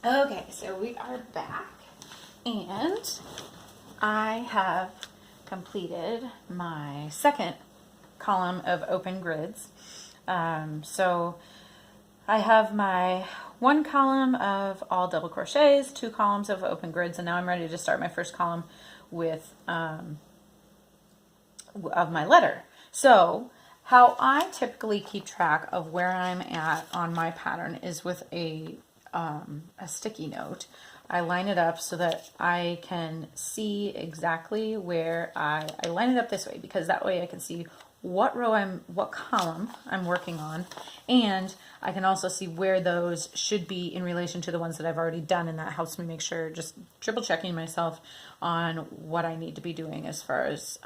Okay, so we are back, and I have completed my second column of open grids. So I have my one column of all double crochets, two columns of open grids, and now I'm ready to start my first column with of my letter. So how I typically keep track of where I'm at on my pattern is with a sticky note. I line it up so that I can see exactly where I line it up this way, because that way I can see what column I'm working on, and I can also see where those should be in relation to the ones that I've already done, and that helps me make sure, just triple checking myself on what I need to be doing as far as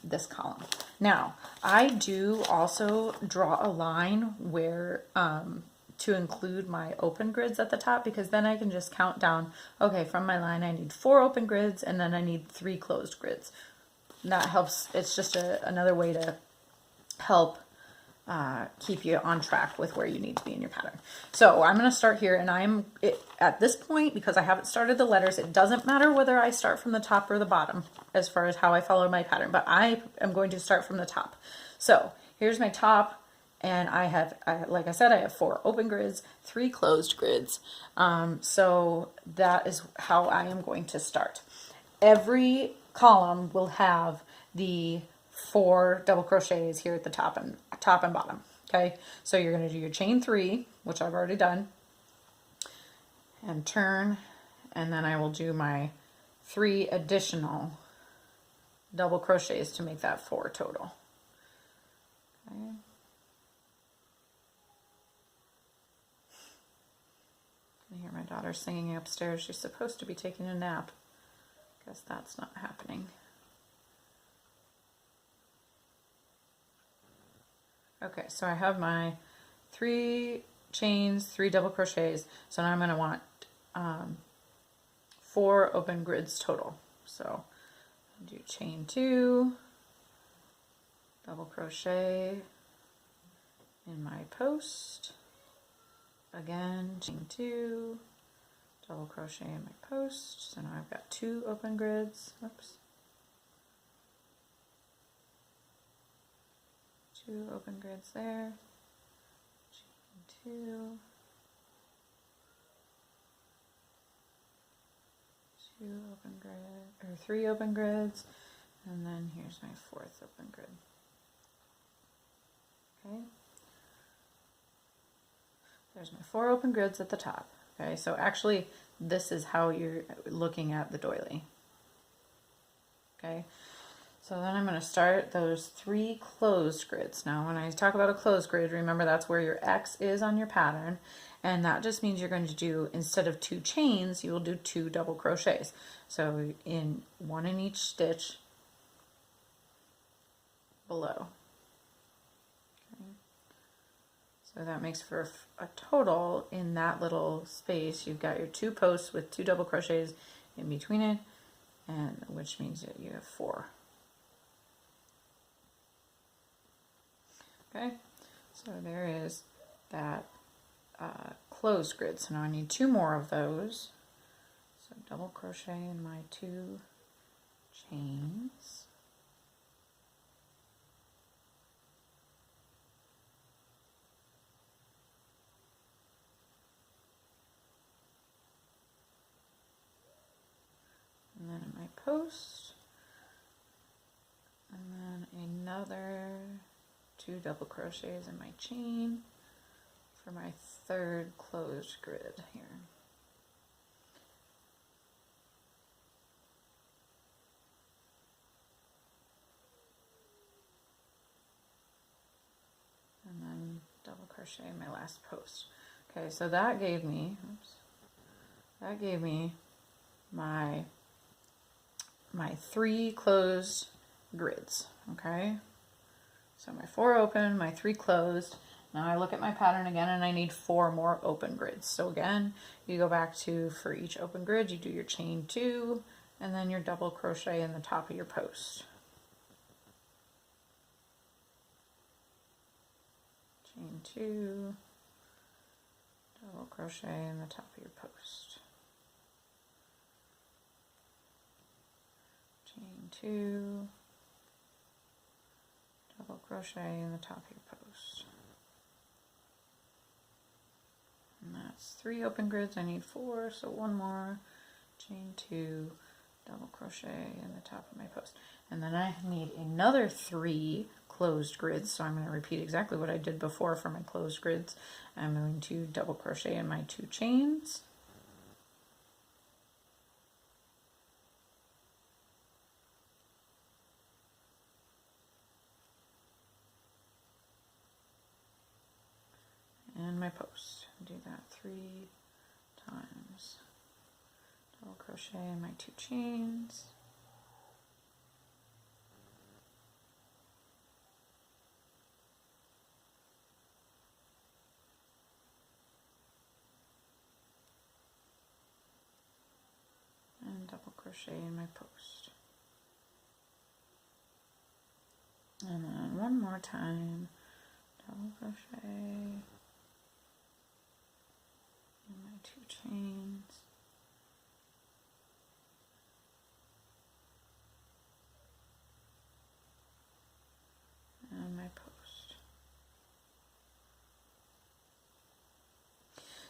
this column. Now, I do also draw a line where to include my open grids at the top, because then I can just count down, okay, from my line I need 4 open grids and then I need 3 closed grids. And that helps. It's just another way to help keep you on track with where you need to be in your pattern. So I'm going to start here, and at this point, because I haven't started the letters, it doesn't matter whether I start from the top or the bottom as far as how I follow my pattern, but I am going to start from the top. So here's my top, and I have, like I said, I have 4 open grids, 3 closed grids. So that is how I am going to start. Every column will have the 4 double crochets here at the top and bottom. Okay, so you're going to do your chain 3, which I've already done, and turn, and then I will do my 3 additional double crochets to make that 4 total. Okay. I hear my daughter singing upstairs. She's supposed to be taking a nap. Guess that's not happening. Okay, so I have my 3 chains, 3 double crochets. So now I'm going to want 4 open grids total. So I'll do chain 2, double crochet in my post, again chain 2, double crochet in my post. So now I've got 2 open grids. Oops. 2 open grids there, chain 2, 2 open grid, or 3 open grids, and then here's my 4th open grid. Okay, there's my 4 open grids at the top. Okay, so actually this is how you're looking at the doily. Okay. So then I'm going to start those 3 closed grids. Now when I talk about a closed grid, remember that's where your X is on your pattern, and that just means you're going to do, instead of 2 chains, you will do 2 double crochets. So in 1 in each stitch below. Okay. So that makes for a total, in that little space, you've got your 2 posts with 2 double crochets in between it, and which means that you have 4. Okay, so there is that closed grid. So now I need 2 more of those. So double crochet in my 2 chains. And then in my post. And then another 2 double crochets in my chain for my 3rd closed grid here. And then double crochet in my last post. Okay, so that gave me, my 3 closed grids. Okay. So my 4 open, my 3 closed. Now I look at my pattern again, and I need 4 more open grids. So again, you go back to, for each open grid, you do your chain 2, and then your double crochet in the top of your post. Chain 2, double crochet in the top of your post. 2, double crochet in the top of your post. And that's 3 open grids. I need 4, so 1 more, chain 2, double crochet in the top of my post. And then I need another 3 closed grids, so I'm going to repeat exactly what I did before for my closed grids. I'm going to double crochet in my 2 chains, and my post. Do that 3 times. Double crochet in my 2 chains, and double crochet in my post. And then one more time, double crochet in my 2 chains, and my post.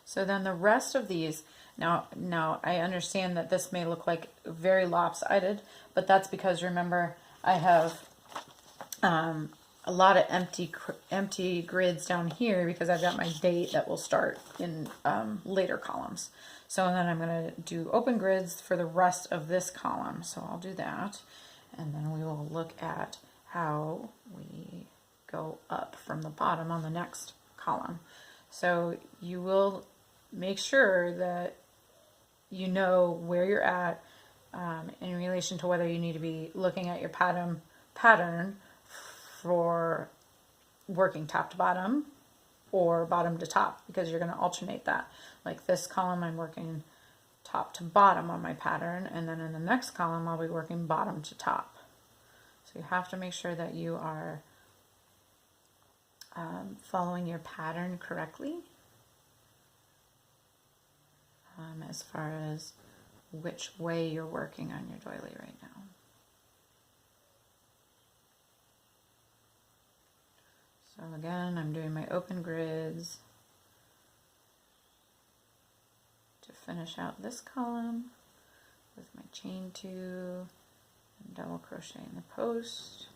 So then the rest of these, now I understand that this may look like very lopsided, but that's because, remember, I have a lot of empty grids down here because I've got my date that will start in later columns. So then I'm going to do open grids for the rest of this column. So I'll do that, and then we will look at how we go up from the bottom on the next column. So you will make sure that you know where you're at in relation to whether you need to be looking at your pattern for working top to bottom or bottom to top, because you're going to alternate that. Like this column, I'm working top to bottom on my pattern, and then in the next column I'll be working bottom to top. So you have to make sure that you are following your pattern correctly as far as which way you're working on your doily right now. So again, I'm doing my open grids to finish out this column with my chain 2 and double crochet in the post.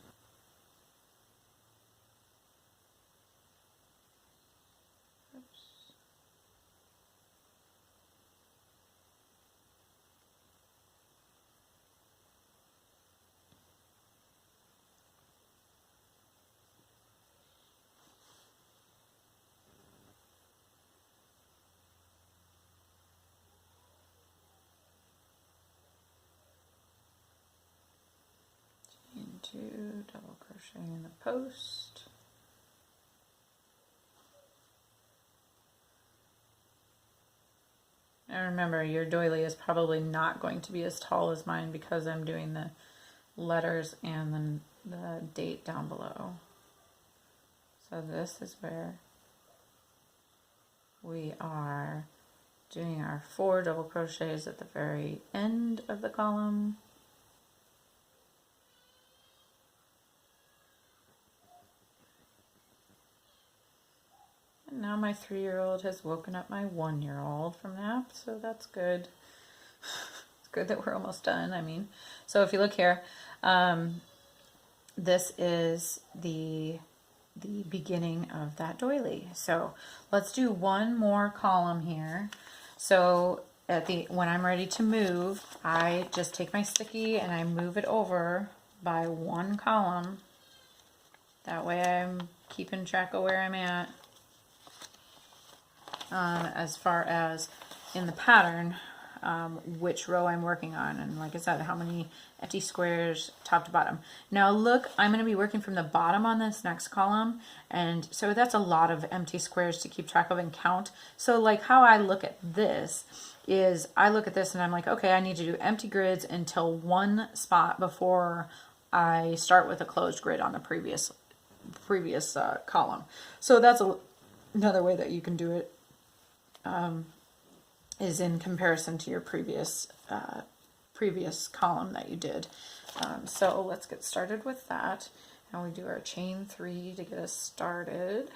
Two, double crochet in the post, and remember, your doily is probably not going to be as tall as mine because I'm doing the letters and then the date down below. So this is where we are doing our 4 double crochets at the very end of the column. Now my 3-year-old has woken up my 1-year-old from nap, so that's good. It's good that we're almost done. I mean, so if you look here, this is the beginning of that doily. So let's do one more column here. So when I'm ready to move, I just take my sticky and I move it over by 1 column. That way I'm keeping track of where I'm at. As far as in the pattern, which row I'm working on, and like I said, how many empty squares top to bottom. Now look, I'm going to be working from the bottom on this next column, and so that's a lot of empty squares to keep track of and count. So like how I look at this is I look at this and I'm like, okay, I need to do empty grids until 1 spot before I start with a closed grid on the previous column. So that's another way that you can do it. Is in comparison to your previous previous column that you did. So let's get started with that. And we do our chain 3 to get us started.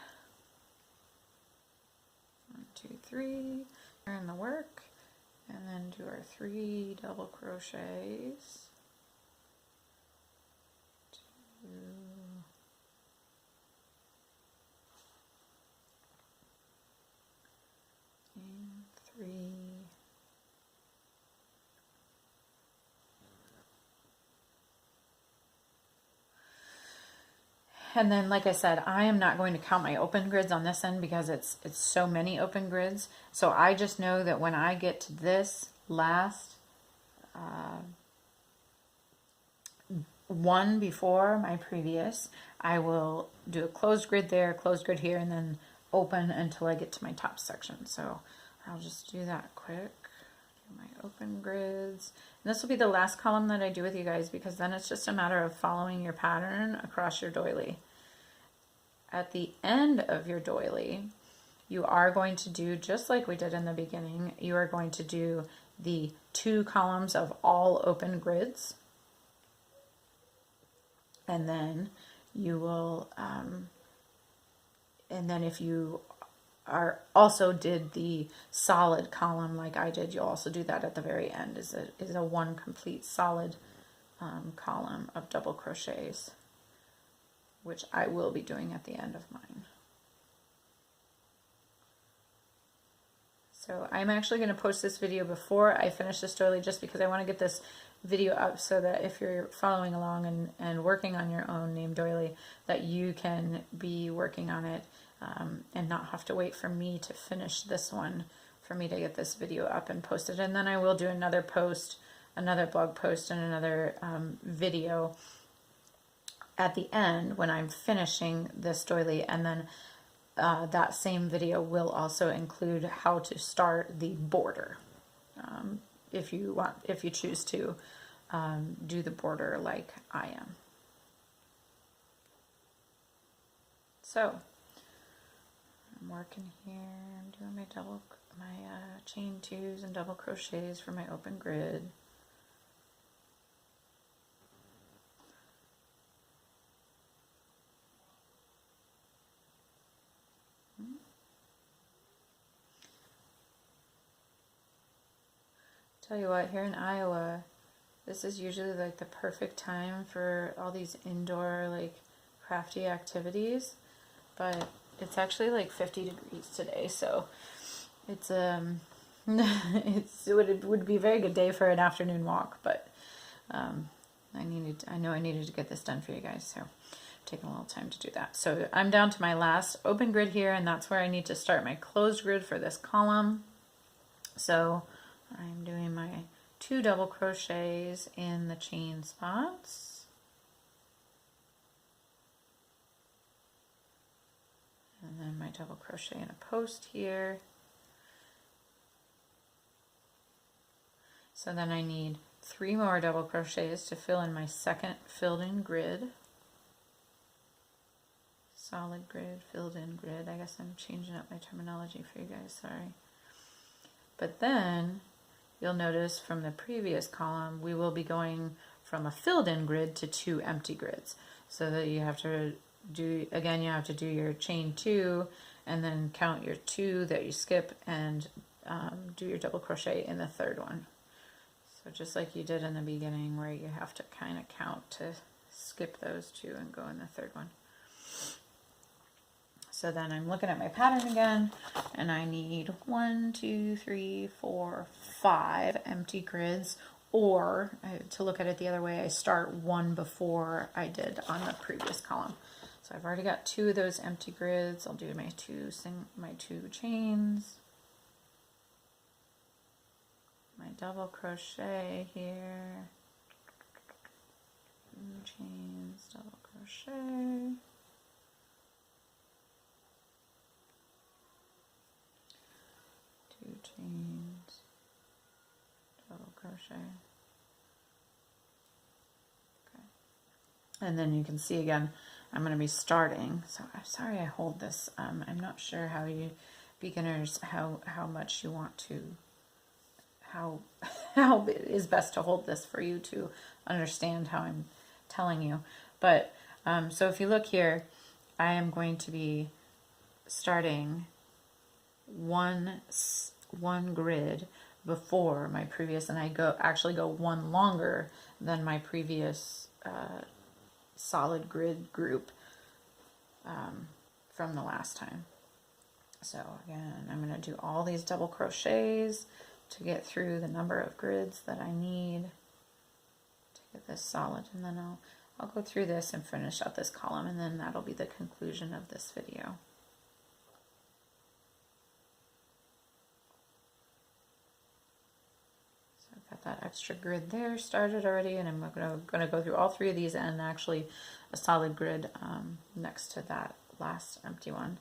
1, 2, 3, turn the work, and then do our 3 double crochets. 2, and 3. And then, like I said, I am not going to count my open grids on this end because it's so many open grids. So I just know that when I get to this last one before my previous, I will do a closed grid there, closed grid here, and then open until I get to my top section. So I'll just do that quick. Do my open grids. And this will be the last column that I do with you guys, because then it's just a matter of following your pattern across your doily. At the end of your doily, you are going to do, just like we did in the beginning, you are going to do the 2 columns of all open grids. And then you will, and then if you are also did the solid column like I did, you'll also do that at the very end, is a 1 complete solid column of double crochets, which I will be doing at the end of mine. So I'm actually going to post this video before I finish this doily, just because I want to get this video up so that if you're following along and working on your own name doily, that you can be working on it and not have to wait for me to finish this one for me to get this video up and posted. And then I will do another post, another blog post, and another video at the end when I'm finishing this doily, and then that same video will also include how to start the border, if you choose to do the border like I am. So I'm working here. I'm doing my chain 2s and double crochets for my open grid. Tell you what, here in Iowa, this is usually like the perfect time for all these indoor like crafty activities, but it's actually like 50 degrees today, so it's it would be a very good day for an afternoon walk, but I know I needed to get this done for you guys, so taking a little time to do that. So I'm down to my last open grid here, and that's where I need to start my closed grid for this column. So I'm doing my 2 double crochets in the chain spots, and then my double crochet in a post here. So then I need 3 more double crochets to fill in my second filled in grid. Solid grid, filled in grid. I guess I'm changing up my terminology for you guys, sorry. But then you'll notice from the previous column, we will be going from a filled in grid to 2 empty grids. So that you have to do, again, you have to do your chain 2 and then count your 2 that you skip and do your double crochet in the third one. So just like you did in the beginning, where you have to kind of count to skip those 2 and go in the third one. So then I'm looking at my pattern again, and I need 1, 2, 3, 4, 5 empty grids, or to look at it the other way, I start 1 before I did on the previous column. So I've already got 2 of those empty grids. I'll do my 2 chains, my double crochet here, 2 chains, double crochet. 2 chains, double crochet. Okay. And then you can see again, I'm going to be starting. So I'm sorry I hold this. I'm not sure how you beginners, how much you want to, how how it is best to hold this for you to understand how I'm telling you. But so if you look here, I am going to be starting one grid before my previous, and I actually go one longer than my previous solid grid group from the last time. So again, I'm going to do all these double crochets to get through the number of grids that I need to get this solid, and then I'll go through this and finish out this column, and then that'll be the conclusion of this video. So I've got that extra grid there started already, and I'm going to go through all 3 of these and actually a solid grid next to that last empty one.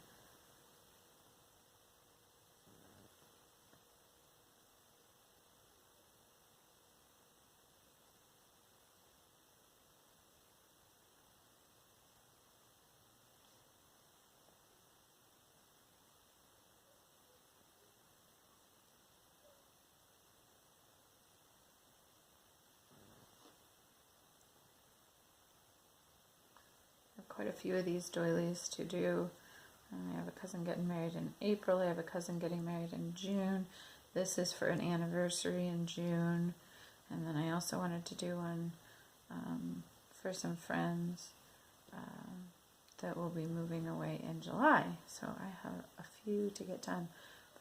Quite a few of these doilies to do. I have a cousin getting married in April. I have a cousin getting married in June. This is for an anniversary in June. And then I also wanted to do one for some friends that will be moving away in July. So I have a few to get done.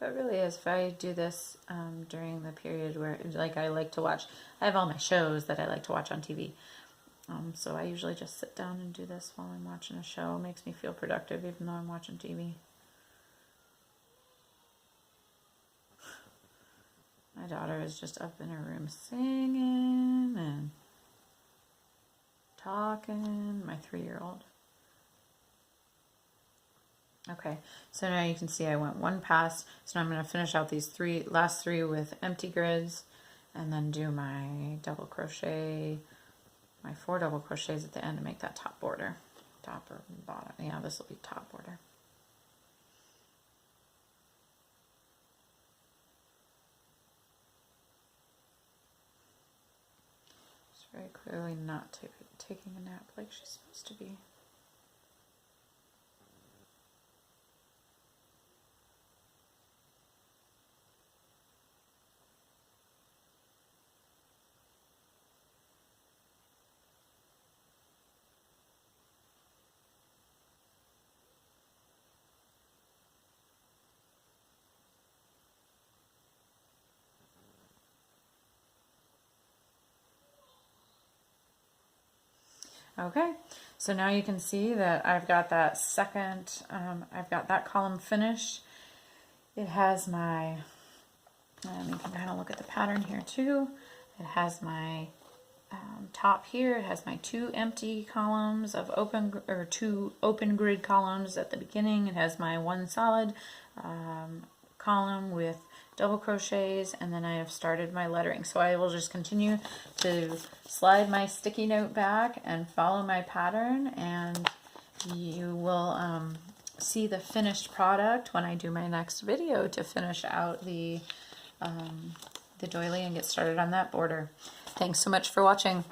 But really, if I do this during the period where, like, I like to watch, I have all my shows that I like to watch on TV. So I usually just sit down and do this while I'm watching a show. It makes me feel productive even though I'm watching TV. My daughter is just up in her room singing and talking, my 3-year-old. Okay, so now you can see I went one pass. So now I'm going to finish out these last three with empty grids and then do my double crochet, my 4 double crochets at the end to make that top border. Top or bottom. Yeah, this will be top border. She's very clearly not taking a nap like she's supposed to be. Okay, so now you can see that I've got that second, I've got that column finished. It has my, you can kind of look at the pattern here too. It has my top here. It has my 2 empty columns of open, or 2 open grid columns at the beginning. It has my 1 solid column with double crochets, and then I have started my lettering. So I will just continue to slide my sticky note back and follow my pattern, and you will see the finished product when I do my next video to finish out the doily and get started on that border. Thanks so much for watching.